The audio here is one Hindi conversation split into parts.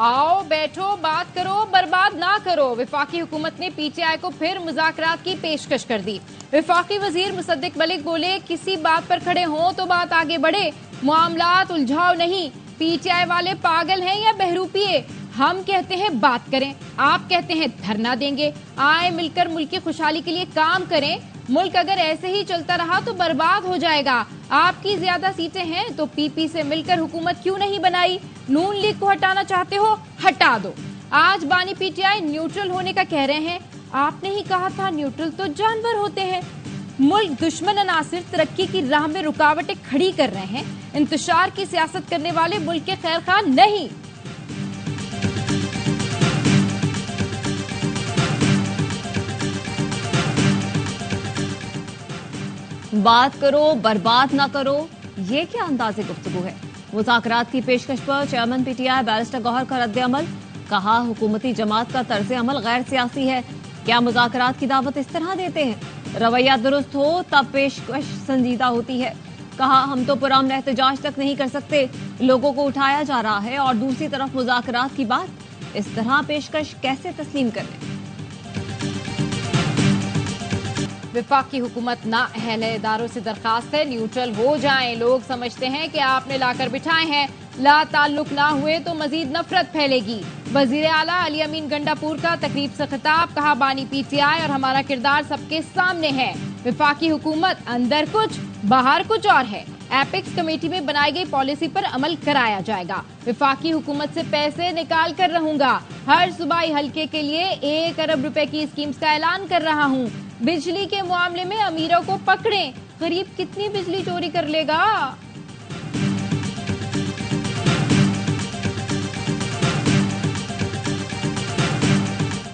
आओ बैठो बात करो बर्बाद ना करो। वफाकी हुकूमत ने पीटीआई को फिर मुज़ाकरात की पेशकश कर दी। वफाकी वजीर मुसद्दिक मलिक बोले किसी बात पर खड़े हों तो बात आगे बढ़े, मामलात उलझाओ नहीं। पीटीआई वाले पागल हैं या बहरूपिए? हम कहते हैं बात करें, आप कहते हैं धरना देंगे। आए मिलकर मुल्क की खुशहाली के लिए काम करें। मुल्क अगर ऐसे ही चलता रहा तो बर्बाद हो जाएगा। आपकी ज्यादा सीटें हैं तो पीपी से मिलकर हुकूमत क्यों नहीं बनाई? नून लीग को हटाना चाहते हो, हटा दो। आज बानी पीटीआई न्यूट्रल होने का कह रहे हैं। आपने ही कहा था न्यूट्रल तो जानवर होते हैं। मुल्क दुश्मन अनासिर तरक्की की राह में रुकावटें खड़ी कर रहे हैं। इंतशार की सियासत करने वाले मुल्क के खैर खां नहीं। बात करो बर्बाद ना करो, ये क्या अंदाज़े गुफ्तगू है? मुज़ाकरात की पेशकश पर चेयरमैन पीटीआई बैरिस्टर गौहर का रद्द-ए-अमल। कहा हुकूमती जमात का तर्ज-ए-अमल गैर सियासी है। क्या मुज़ाकरात की दावत इस तरह देते हैं? रवैया दुरुस्त हो तब पेशकश संजीदा होती है। कहा हम तो पुरअमन एहतजाज तक नहीं कर सकते, लोगों को उठाया जा रहा है और दूसरी तरफ मुज़ाकरात की बात। इस तरह पेशकश कैसे तस्लीम करें? वफाकी हुकूमत ना अहले इदारों से दरखास्त है न्यूट्रल हो जाएं। लोग समझते हैं कि आपने लाकर बिठाए हैं, ला ताल्लुक ना हुए तो मजीद नफरत फैलेगी। वजीर आला अली अमीन गंडापुर का तकरीब से खिताब। कहा बानी पीटीआई और हमारा किरदार सबके सामने है। वफाकी हुकूमत अंदर कुछ बाहर कुछ और है। एपिक्स कमेटी में बनाई गई पॉलिसी पर अमल कराया जाएगा। वफाकी हुकूमत से पैसे निकाल कर रहूंगा। हर सूबाई हल्के के लिए 1 अरब रुपए की स्कीम्स का ऐलान कर रहा हूँ। बिजली के मामले में अमीरों को पकड़ें। गरीब कितनी बिजली चोरी कर लेगा?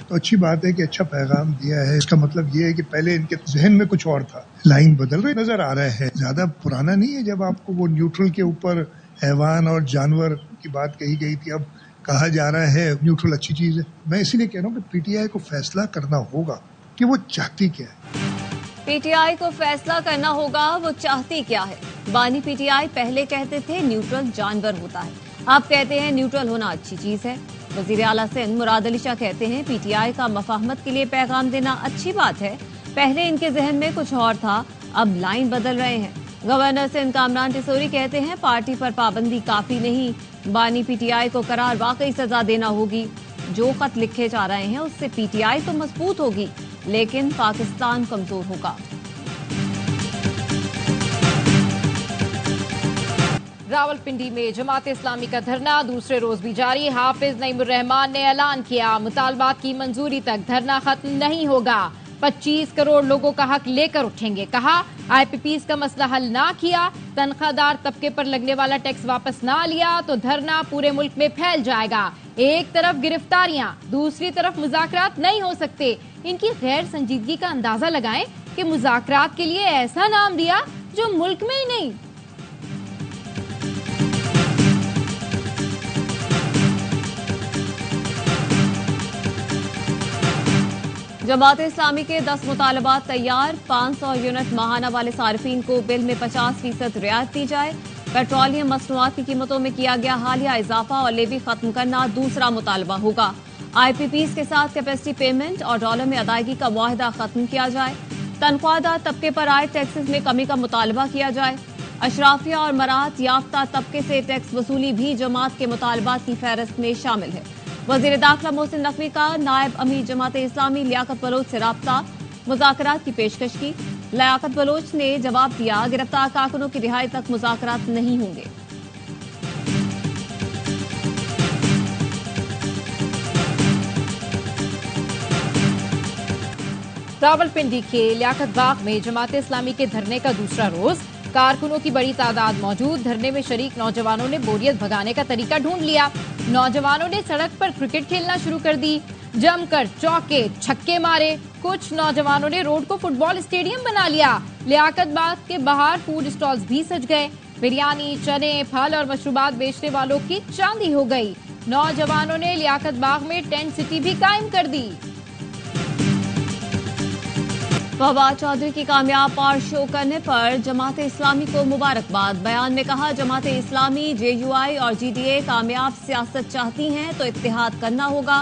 तो अच्छी बात है कि अच्छा पैगाम दिया है। इसका मतलब ये है कि पहले इनके जहन में कुछ और था, लाइन बदल रही नजर आ रहा है। ज्यादा पुराना नहीं है जब आपको वो न्यूट्रल के ऊपर हैवान और जानवर की बात कही गई थी। अब कहा जा रहा है न्यूट्रल अच्छी चीज है। मैं इसीलिए कह रहा हूँ कि पीटीआई को फैसला करना होगा कि वो चाहती क्या है। पीटीआई को फैसला करना होगा वो चाहती क्या है। बानी पीटीआई पहले कहते थे न्यूट्रल जानवर होता है, अब कहते हैं न्यूट्रल होना अच्छी चीज है। वजीर आला सिंध मुराद अली शाह कहते हैं पीटीआई का मफाहमत के लिए पैगाम देना अच्छी बात है। पहले इनके जहन में कुछ और था, अब लाइन बदल रहे हैं। गवर्नर सिंध कामरान टिसोरी कहते हैं पार्टी पर पाबंदी काफी नहीं, बानी पीटीआई को करार वाकई सजा देना होगी। जो खत लिखे जा रहे हैं उससे पीटीआई तो मजबूत होगी लेकिन पाकिस्तान कमजोर होगा। रावलपिंडी में जमात इस्लामी का धरना दूसरे रोज भी जारी। हाफिज नईमुर रहमान ने ऐलान किया मुतालबात की मंजूरी तक धरना खत्म नहीं होगा। 25 करोड़ लोगों का हक लेकर उठेंगे। कहा आईपीपीज का मसला हल ना किया, तनख्वाहदार तबके पर लगने वाला टैक्स वापस ना लिया तो धरना पूरे मुल्क में फैल जाएगा। एक तरफ गिरफ्तारियां, दूसरी तरफ मुज़ाकरात नहीं हो सकते। इनकी गैर संजीदगी का अंदाजा लगाएं कि मुज़ाकरात के लिए ऐसा नाम दिया जो मुल्क में ही नहीं। जमात इस्लामी के 10 मुतालबात तैयार। 500 यूनिट माहाना वाले सार्फिन को बिल में 50% रियायत दी जाए। पेट्रोलियम मसनूआत की कीमतों में किया गया हालिया इजाफा और लेवी खत्म करना दूसरा मुतालबा होगा। आईपीपीज के साथ कैपेसिटी पेमेंट और डॉलर में अदायगी का मुआहदा खत्म किया जाए। तनख्वाहदार तबके पर आए टैक्सेस में कमी का मुतालबा किया जाए। अशराफिया और मराहत याफ्ता तबके से टैक्स वसूली भी जमात के मुतालबात की फहरिस्त में शामिल है। वजीर दाखिला मोहसिन नकवी का नायब अमीर जमात इस्लामी लियाकत बलोच से राब्ता। मुज़ाकरात की पेशकश की। लियाकत बलोच ने जवाब दिया गिरफ्तार कारकुनों की रिहाई तक मुज़ाकरात नहीं होंगे। रावलपिंडी के लियाकत बाग में जमात इस्लामी के धरने का दूसरा रोज। कारकुनों की बड़ी तादाद मौजूद। धरने में शरीक नौजवानों ने बोरियत भगाने का तरीका ढूंढ लिया। नौजवानों ने सड़क पर क्रिकेट खेलना शुरू कर दी, जमकर चौके छक्के मारे। कुछ नौजवानों ने रोड को फुटबॉल स्टेडियम बना लिया। लियाकत बाग के बाहर फूड स्टॉल्स भी सज गए। बिरयानी, चने, फल और मशरूबात बेचने वालों की चांदी हो गई। नौजवानों ने लियाकत बाग में टेंट सिटी भी कायम कर दी। फवाद चौधरी की कामयाब पार शो करने पर जमात इस्लामी को मुबारकबाद। बयान में कहा, जमात इस्लामी, JUI और GDA कामयाब सियासत चाहती हैं तो इत्तेहाद करना होगा।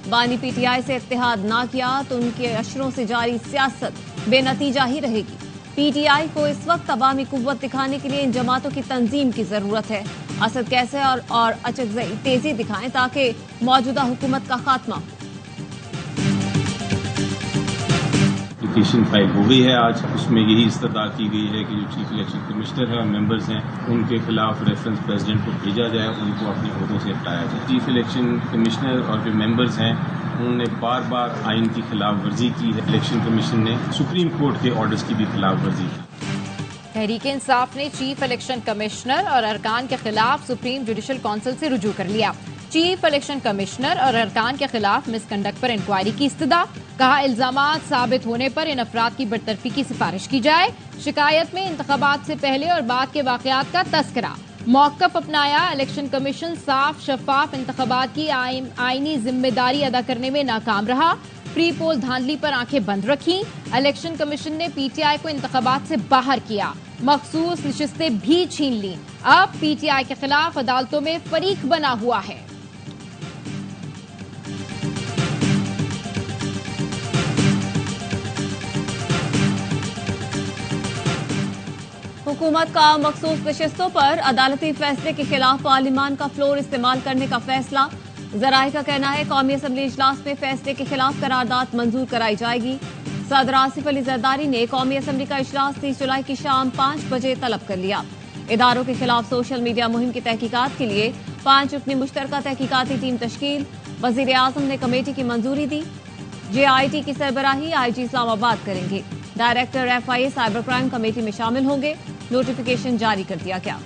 बानी PTI से इत्तेहाद ना किया तो उनके अशरों से जारी सियासत बेनतीजा ही रहेगी। PTI को इस वक्त अवामी कुव्वत दिखाने के लिए इन जमातों की तंजीम की जरूरत है। असद कैसे और अचकज़ई तेजी दिखाएं ताकि मौजूदा हुकूमत का खात्मा हो। एप्लीकेशन फाइल हो गई है आज। उसमें यही इस्तदा की गई है कि जो चीफ इलेक्शन कमिश्नर है और मेंबर्स हैं उनके खिलाफ रेफरेंस प्रेसिडेंट को भेजा जाए, उनको अपने ओहदों से हटाया जाए। चीफ इलेक्शन कमिश्नर और जो मेंबर्स हैं उन्होंने बार बार आइन की खिलाफ वर्जी की है। इलेक्शन कमीशन ने सुप्रीम कोर्ट के ऑर्डर्स की भी खिलाफ वर्जी की। तहरीक इंसाफ ने चीफ इलेक्शन कमिश्नर और अरकान के खिलाफ सुप्रीम जुडिशल काउंसिल से रुजू कर लिया। चीफ इलेक्शन कमिश्नर और अरकान के खिलाफ मिसकंडक्ट पर इंक्वायरी की इस्तदा। कहा, इल्जामात साबित होने पर इन अफराद की बरतरफी की सिफारिश की जाए। शिकायत में इंतखाबात से पहले और बाद के वाकयात का तस्करा। मौकफ अपनाया, इलेक्शन कमीशन साफ शफाफ इंतखाबात की आईनी जिम्मेदारी अदा करने में नाकाम रहा। प्री पोल धांधली पर आंखें बंद रखी। इलेक्शन कमीशन ने PTI को इंतखाबात से बाहर किया, मखसूस नशिस्तें भी छीन ली। अब PTI के खिलाफ अदालतों में फरीक बना हुआ है। हुकूमत का मखसूस नशिस्तों पर अदालती फैसले के खिलाफ पार्लिमान का फ्लोर इस्तेमाल करने का फैसला। जराये का कहना है, कौमी असम्बली इजलास में फैसले के खिलाफ करारदाद मंजूर कराई जाएगी। सदर आसिफ अली जरदारी ने कौमी असम्बली का इजलास 30 जुलाई की शाम 5 बजे तलब कर लिया। इदारों के खिलाफ सोशल मीडिया मुहिम की तहकीकात के लिए 5 रुकनी मुश्तरका तहकीकाती टीम तश्कील। वजीर आजम ने कमेटी की मंजूरी दी। JIT की सरबराही IG इस्लामाबाद करेंगे। Director FIA cyber crime committee में शामिल होंगे। नोटिफिकेशन जारी कर दिया गया।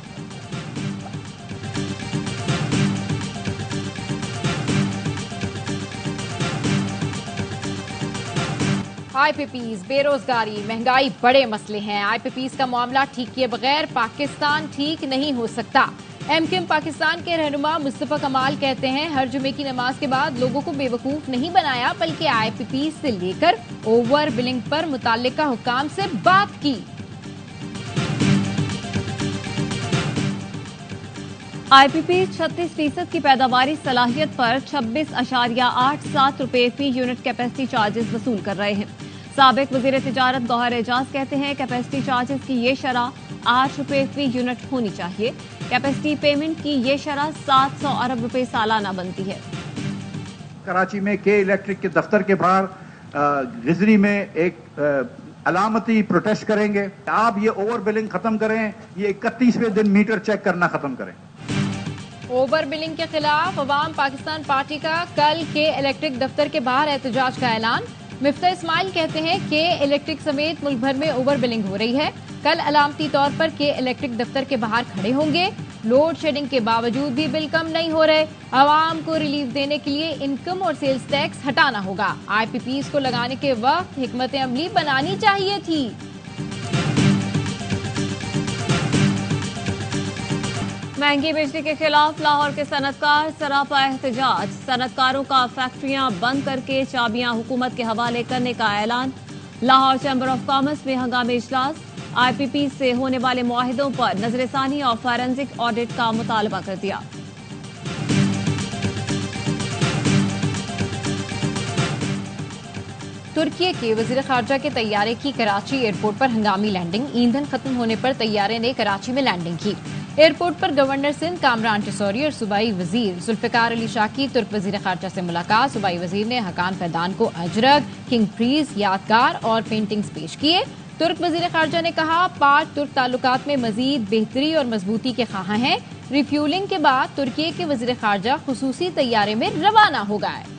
IPPs, बेरोजगारी, महंगाई बड़े मसले हैं। IPPs का मामला ठीक किए बगैर पाकिस्तान ठीक नहीं हो सकता। MKM पाकिस्तान के रहनुमा मुस्तफा कमाल कहते हैं, हर जुमे की नमाज के बाद लोगों को बेवकूफ नहीं बनाया, बल्कि IPPs से लेकर ओवर बिलिंग पर मुताल्लिका हुकाम से बात की। IPP 36% की पैदावारी सलाहियत पर 26.87 रुपए फी यूनिट कैपेसिटी चार्जेस वसूल कर रहे हैं। साबिक वजीर तिजारत गौहर एजाज कहते हैं, कैपेसिटी चार्जेस की ये शरह 8 रुपए फी यूनिट होनी चाहिए। कैपेसिटी पेमेंट की ये शरह 700 अरब रुपए सालाना बनती है। कराची में के इलेक्ट्रिक के दफ्तर के बाहर गिजरी में एक अलामती प्रोटेस्ट करेंगे। आप ये ओवर बिलिंग खत्म करें, ये 31वें दिन मीटर चेक करना खत्म करें। ओवर बिलिंग के खिलाफ अवाम पाकिस्तान पार्टी का कल के इलेक्ट्रिक दफ्तर के बाहर एहतजाज का ऐलान। मिफ्ता इस्माइल कहते हैं कि इलेक्ट्रिक समेत मुल्क भर में ओवर बिलिंग हो रही है। कल अलामती तौर पर के इलेक्ट्रिक दफ्तर के बाहर खड़े होंगे। लोड शेडिंग के बावजूद भी बिल कम नहीं हो रहे। आवाम को रिलीफ देने के लिए इनकम और सेल्स टैक्स हटाना होगा। IPPs को लगाने के वक्त हिकमत अमली बनानी चाहिए थी। महंगी बिजली के खिलाफ लाहौर के सनतकार सरापा एहतजाज। सनतकारों का फैक्ट्रियां बंद करके चाबियां हुकूमत के हवाले करने का ऐलान। लाहौर चैम्बर ऑफ कॉमर्स में हंगामी इजलास। IPP से होने वाले मुआहिदों पर नजरसानी और फॉरेंसिक ऑडिट का मुतालबा कर दिया। तुर्की के वजीर खारजा के तैयारे की कराची एयरपोर्ट पर हंगामी लैंडिंग। ईंधन खत्म होने पर तैयारे ने कराची में लैंडिंग की। एयरपोर्ट पर गवर्नर सिंध कामरान टिसौरी और सूबाई वजीर जुल्फिकार अली शाह की तुर्क वजीर खारजा से मुलाकात। सूबाई वजीर ने हकान फैदान को अजरक, किंग प्रीज, यादगार और पेंटिंग्स पेश किए। तुर्क वजीर खारजा ने कहा, पाक तुर्क ताल्लुकात में मजीद बेहतरी और मजबूती के ख्वाह हैं। रिफ्यूलिंग के बाद तुर्की के वजीर खारजा खुसूसी तैयारे में रवाना हो गए।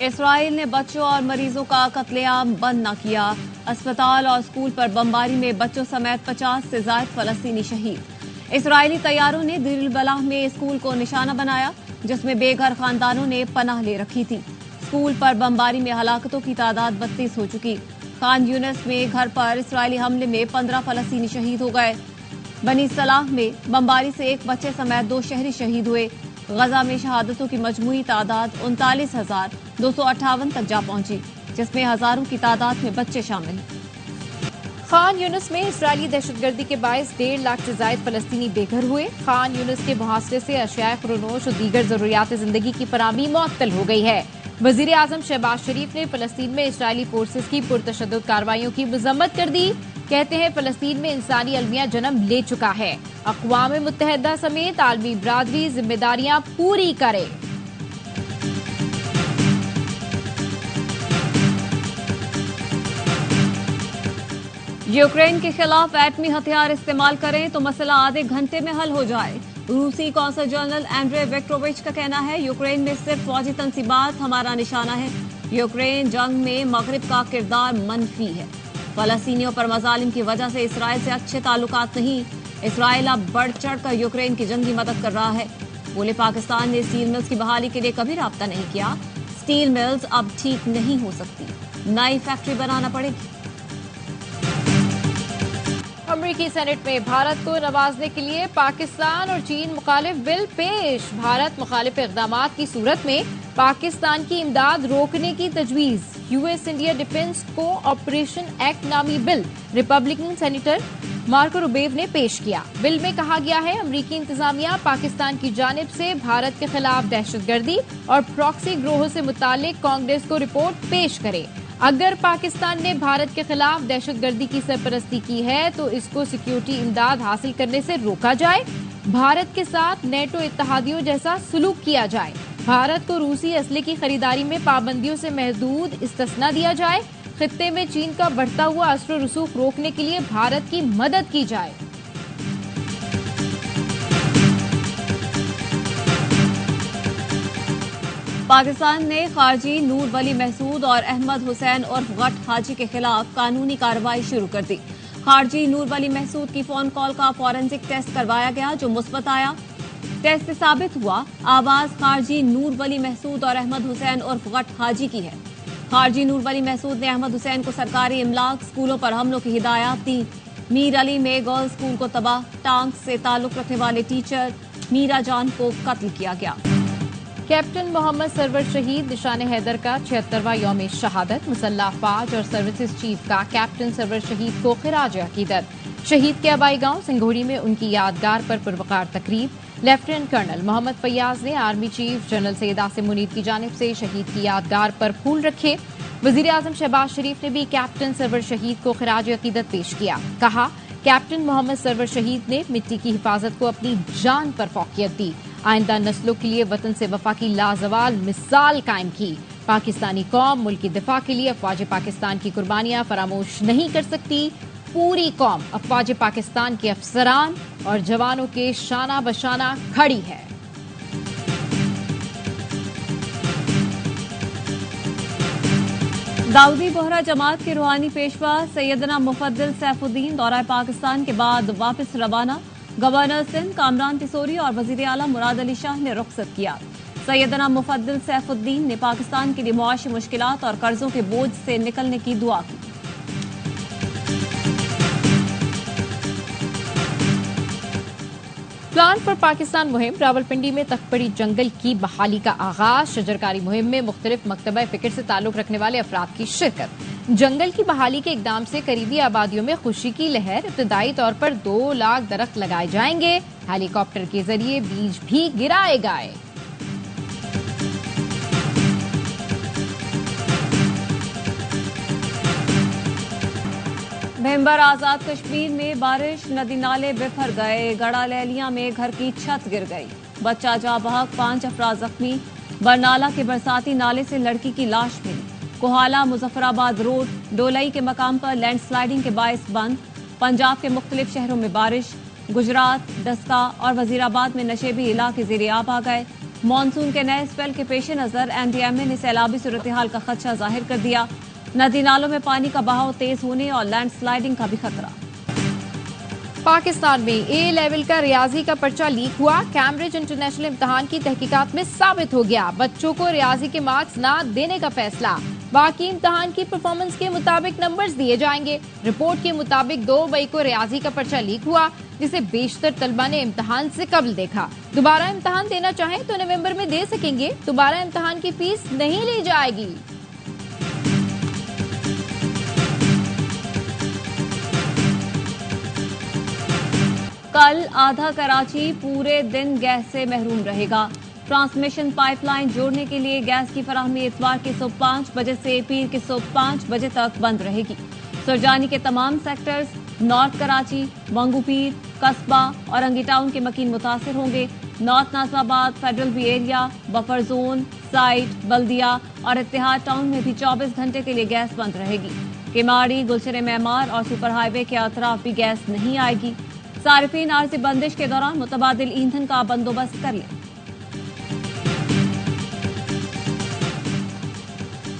इसराइल ने बच्चों और मरीजों का कत्लेआम बंद न किया। अस्पताल और स्कूल पर बमबारी में बच्चों समेत 50 से ज्यादा फलस्तीनी शहीद। इसराइली तैयारों ने दीर अल बलाह में स्कूल को निशाना बनाया, जिसमें बेघर खानदानों ने पनाह ले रखी थी। स्कूल पर बमबारी में हलाकतों की तादाद 32 हो चुकी। खान यूनिस में घर पर इसराइली हमले में 15 फलस्तीनी शहीद हो गए। बनी सलाह में बमबारी से एक बच्चे समेत 2 शहरी शहीद हुए। गजा में शहादतों की मजमूई तादाद 39,258 तक जा पहुंची, जिसमें हजारों की तादाद में बच्चे शामिल हैं। खान यूनिस में इजरायली दहशतगर्दी के बायस 1.5 लाख से जायद फलस्तीनी बेघर हुए। खान यूनिस के मुहासरे से अशियाए खुरोनोश और दीगर जरूरियात जिंदगी की फराहमी मुअत्तल हो गई है। वजीर आजम शहबाज शरीफ ने फलस्तीन में इजरायली फोर्सेस की पुरतशद्दुद कार्रवाइयों की मजम्मत कर दी। कहते हैं फलस्तीन में इंसानी अलमिया जन्म ले चुका है। अक़वाम मुत्तहिदा समेत आलमी बरादरी जिम्मेदारियां पूरी करे। यूक्रेन के खिलाफ एटमी हथियार इस्तेमाल करें तो मसला आधे घंटे में हल हो जाए। रूसी कौंसल जनरल एंड्रे विक्टोविच का कहना है, यूक्रेन में सिर्फ फौजी तंसीबात हमारा निशाना है। यूक्रेन जंग में मगरिब का किरदार मनफी है। फलस्तीनियों पर मजालिम की वजह से इसराइल से अच्छे ताल्लुकात नहीं। इसराइल अब बढ़ चढ़ कर यूक्रेन की जंगी मदद कर रहा है। बोले पाकिस्तान ने स्टील मिल्स की बहाली के लिए कभी राब्ता नहीं किया। स्टील मिल्स अब ठीक नहीं हो सकती, नई फैक्ट्री बनाना पड़ेगी। अमेरिकी सेनेट में भारत को नवाजने के लिए पाकिस्तान और चीन मुखालिफ बिल पेश। भारत मुखालिफ इक़दामात की सूरत में पाकिस्तान की इमदाद रोकने की तजवीज। US India defence cooperation act नामी bill Republican senator Marco Rubio ने पेश किया। बिल में कहा गया है, अमेरिकी इंतजामिया पाकिस्तान की जानिब से भारत के खिलाफ दहशतगर्दी और प्रॉक्सी ग्रोह से मुतालिक कांग्रेस को रिपोर्ट पेश करे। अगर पाकिस्तान ने भारत के खिलाफ दहशतगर्दी की सरपरस्ती की है तो इसको सिक्योरिटी इमदाद हासिल करने से रोका जाए। भारत के साथ नेटो इत्तेहादियों जैसा सलूक किया जाए। भारत को रूसी असले की खरीदारी में पाबंदियों से महदूद इस्तिस्ना दिया जाए। खित्ते में चीन का बढ़ता हुआ अस्त्र रसूख रोकने के लिए भारत की मदद की जाए। पाकिस्तान ने खारजी नूर वली महसूद और अहमद हुसैन उर्फ गट हाजी के खिलाफ कानूनी कार्रवाई शुरू कर दी। खारजी नूर वली महसूद की फोन कॉल का फॉरेंसिक टेस्ट करवाया गया, जो मुस्बत आया। टेस्ट से साबित हुआ आवाज खारजी नूर वली महसूद और अहमद हुसैन उर्फ गट हाजी की है। खारजी नूर वली महसूद ने अहमद हुसैन को सरकारी इमलाक स्कूलों पर हमलों की हिदायत दी। मीर अली में गर्ल्स स्कूल को तबाह, टांग से ताल्लुक रखने वाले टीचर मीरा जान को कत्ल किया गया। कैप्टन मोहम्मद सरवर शहीद निशान हैदर का 76वां यौम शहादत। मुसल्लह अफवाज और सर्विसेज चीफ का कैप्टन सरवर शहीद को खिराज अकीदत। शहीद के आबाई गांव सिंघोड़ी में उनकी यादगार पर पुरवकार तकरीब। लेफ्टिनेंट कर्नल मोहम्मद फैयाज ने army chief general Syed Asim Munir की जानिब से शहीद की यादगार पर फूल रखे। वजीर आजम शहबाज शरीफ ने भी कैप्टन सरवर शहीद को खिराज अकीदत पेश किया। कहा, कैप्टन मोहम्मद सरवर शहीद ने मिट्टी की हिफाजत को अपनी जान पर फौकियत दी। आइंदा नस्लों के लिए वतन से वफा की लाजवाल मिसाल कायम की। पाकिस्तानी कौम मुल्क की दिफा के लिए अफवाज पाकिस्तान की कुर्बानियां फरामोश नहीं कर सकती। पूरी कौम अफवाज पाकिस्तान के अफसरान और जवानों के शाना बशाना खड़ी है। दाऊदी बोहरा जमात के रूहानी पेशवा सैयदना मुफद्दिल सैफुद्दीन दौरा पाकिस्तान के बाद वापस रवाना। गवर्नर सिंध कामरान तिसोरी और वजीर आला मुराद अली शाह ने रुखसत किया। सैयदना मुफद्दिल सैफुद्दीन ने पाकिस्तान के लिए मुआशी मुश्किलात और कर्जों के बोझ से निकलने की दुआ की। प्लान फॉर पाकिस्तान मुहिम। रावलपिंडी में तखपड़ी जंगल की बहाली का आगाज। शजरकारी मुहिम में मुख्तलिफ मकतबा फिक्र से ताल्लुक रखने वाले अफराद की शिरकत। जंगल की बहाली के इकदाम से करीबी आबादियों में खुशी की लहर। इब्तदाई तौर पर 2 लाख दरख्त लगाए जाएंगे। हेलीकॉप्टर के जरिए बीज भी गिराए गए। भिंबर आजाद कश्मीर में बारिश, नदी नाले बिफर गए। गड़ा लैलिया में घर की छत गिर गई, बच्चा जा बहक, 5 अफराद जख्मी। बरनाला के बरसाती नाले से लड़की की लाश मिली। कोहाला मुजफ्फराबाद रोड डोलई के मकाम पर लैंडस्लाइडिंग के बायस बंद। पंजाब के मुख्तलिफ शहरों में बारिश। गुजरात, डस्का और वजीराबाद में नशेबी इलाके ज़ेर-ए-आब आ गए। मानसून के नए स्पेल के पेश नजर एनडीएमए ने सैलाबी सूरत हाल का खदशा जाहिर कर दिया। नदी नालों में पानी का बहाव तेज होने और लैंडस्लाइडिंग का भी खतरा। पाकिस्तान में ए लेवल का रियाजी का पर्चा लीक हुआ। कैम्ब्रिज इंटरनेशनल इम्तिहान की तहकीकात में साबित हो गया। बच्चों को रियाजी के मार्क्स न देने का फैसला। बाकी इम्तहान की परफॉर्मेंस के मुताबिक नंबर्स दिए जाएंगे। रिपोर्ट के मुताबिक 2 मई को रियाजी का पर्चा लीक हुआ, जिसे बेशतर तलबा ने इम्तहान से कबल देखा। दोबारा इम्तहान देना चाहें तो नवंबर में दे सकेंगे। दोबारा इम्तहान की फीस नहीं ली जाएगी। कल आधा कराची पूरे दिन गैस से महरूम रहेगा। ट्रांसमिशन पाइपलाइन जोड़ने के लिए गैस की फराहमी इतवार के सुबह 5 बजे से पीर के सुबह 5 बजे तक बंद रहेगी। सुरजानी के तमाम सेक्टर्स, नॉर्थ कराची, मंगूपीर, कस्बा और अंगी टाउन के मकीन मुतासिर होंगे। North Najibabad, Federal B area, buffer zone, site, Baldia और इत्तेहाद टाउन में भी 24 घंटे के लिए गैस बंद रहेगी। केमाड़ी, गुलशन मेमार और सुपर हाईवे के अतराफ भी गैस नहीं आएगी। सारिफीन आर्जी बंदिश के दौरान मुतबादिल ईंधन का बंदोबस्त कर लें।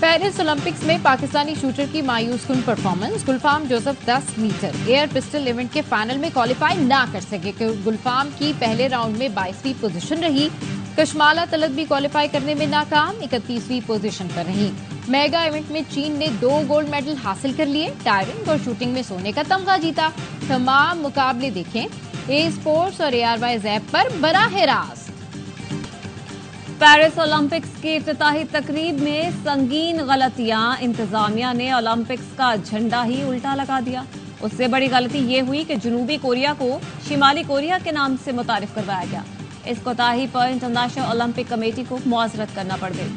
पेरिस ओलंपिक्स में पाकिस्तानी शूटर की मायूस कुन performance. Gulfam Joseph 10 metre air pistol event के फाइनल में क्वालिफाई ना कर सके। गुलफाम की पहले राउंड में 22वीं पोजीशन रही। कशमाला तलत भी क्वालिफाई करने में नाकाम, 31वीं पोजीशन पर रही। मेगा इवेंट में चीन ने 2 गोल्ड मेडल हासिल कर लिए। डाइविंग और शूटिंग में सोने का तमगा जीता। तमाम मुकाबले देखें ए स्पोर्ट्स और ARY ऐप पर बराह रास्त। पेरिस ओलंपिक्स की इफ्तिताही तकरीब में संगीन गलतियां। इंतजामिया ने ओलंपिक्स का झंडा ही उल्टा लगा दिया। उससे बड़ी गलती ये हुई कि जनूबी कोरिया को शिमाली कोरिया के नाम से मुतारिफ करवाया गया। इस कोताही पर इंटरनेशनल ओलंपिक कमेटी को मुआवजत करना पड़ गई।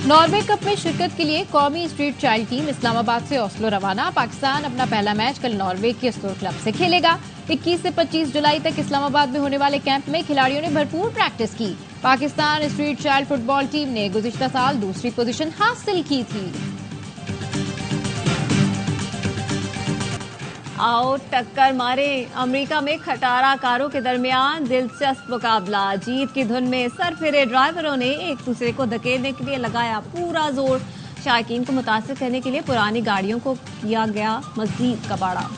नॉर्वे कप में शिरकत के लिए कौमी स्ट्रीट चाइल्ड टीम इस्लामाबाद से ओस्लो रवाना। पाकिस्तान अपना पहला मैच कल नॉर्वे के ओस्लो क्लब से खेलेगा। 21 से 25 जुलाई तक इस्लामाबाद में होने वाले कैंप में खिलाड़ियों ने भरपूर प्रैक्टिस की। Pakistan street child football team ने गुज़िश्ता साल दूसरी पोजीशन हासिल की थी। आओ टक्कर मारे। अमेरिका में खटाराकारों के दरमियान दिलचस्प मुकाबला। जीत की धुन में सरफिरे ड्राइवरों ने एक दूसरे को धकेलने के लिए लगाया पूरा जोर। शायकीन को मुतासिर करने के लिए पुरानी गाड़ियों को किया गया मजीद कबाड़ा।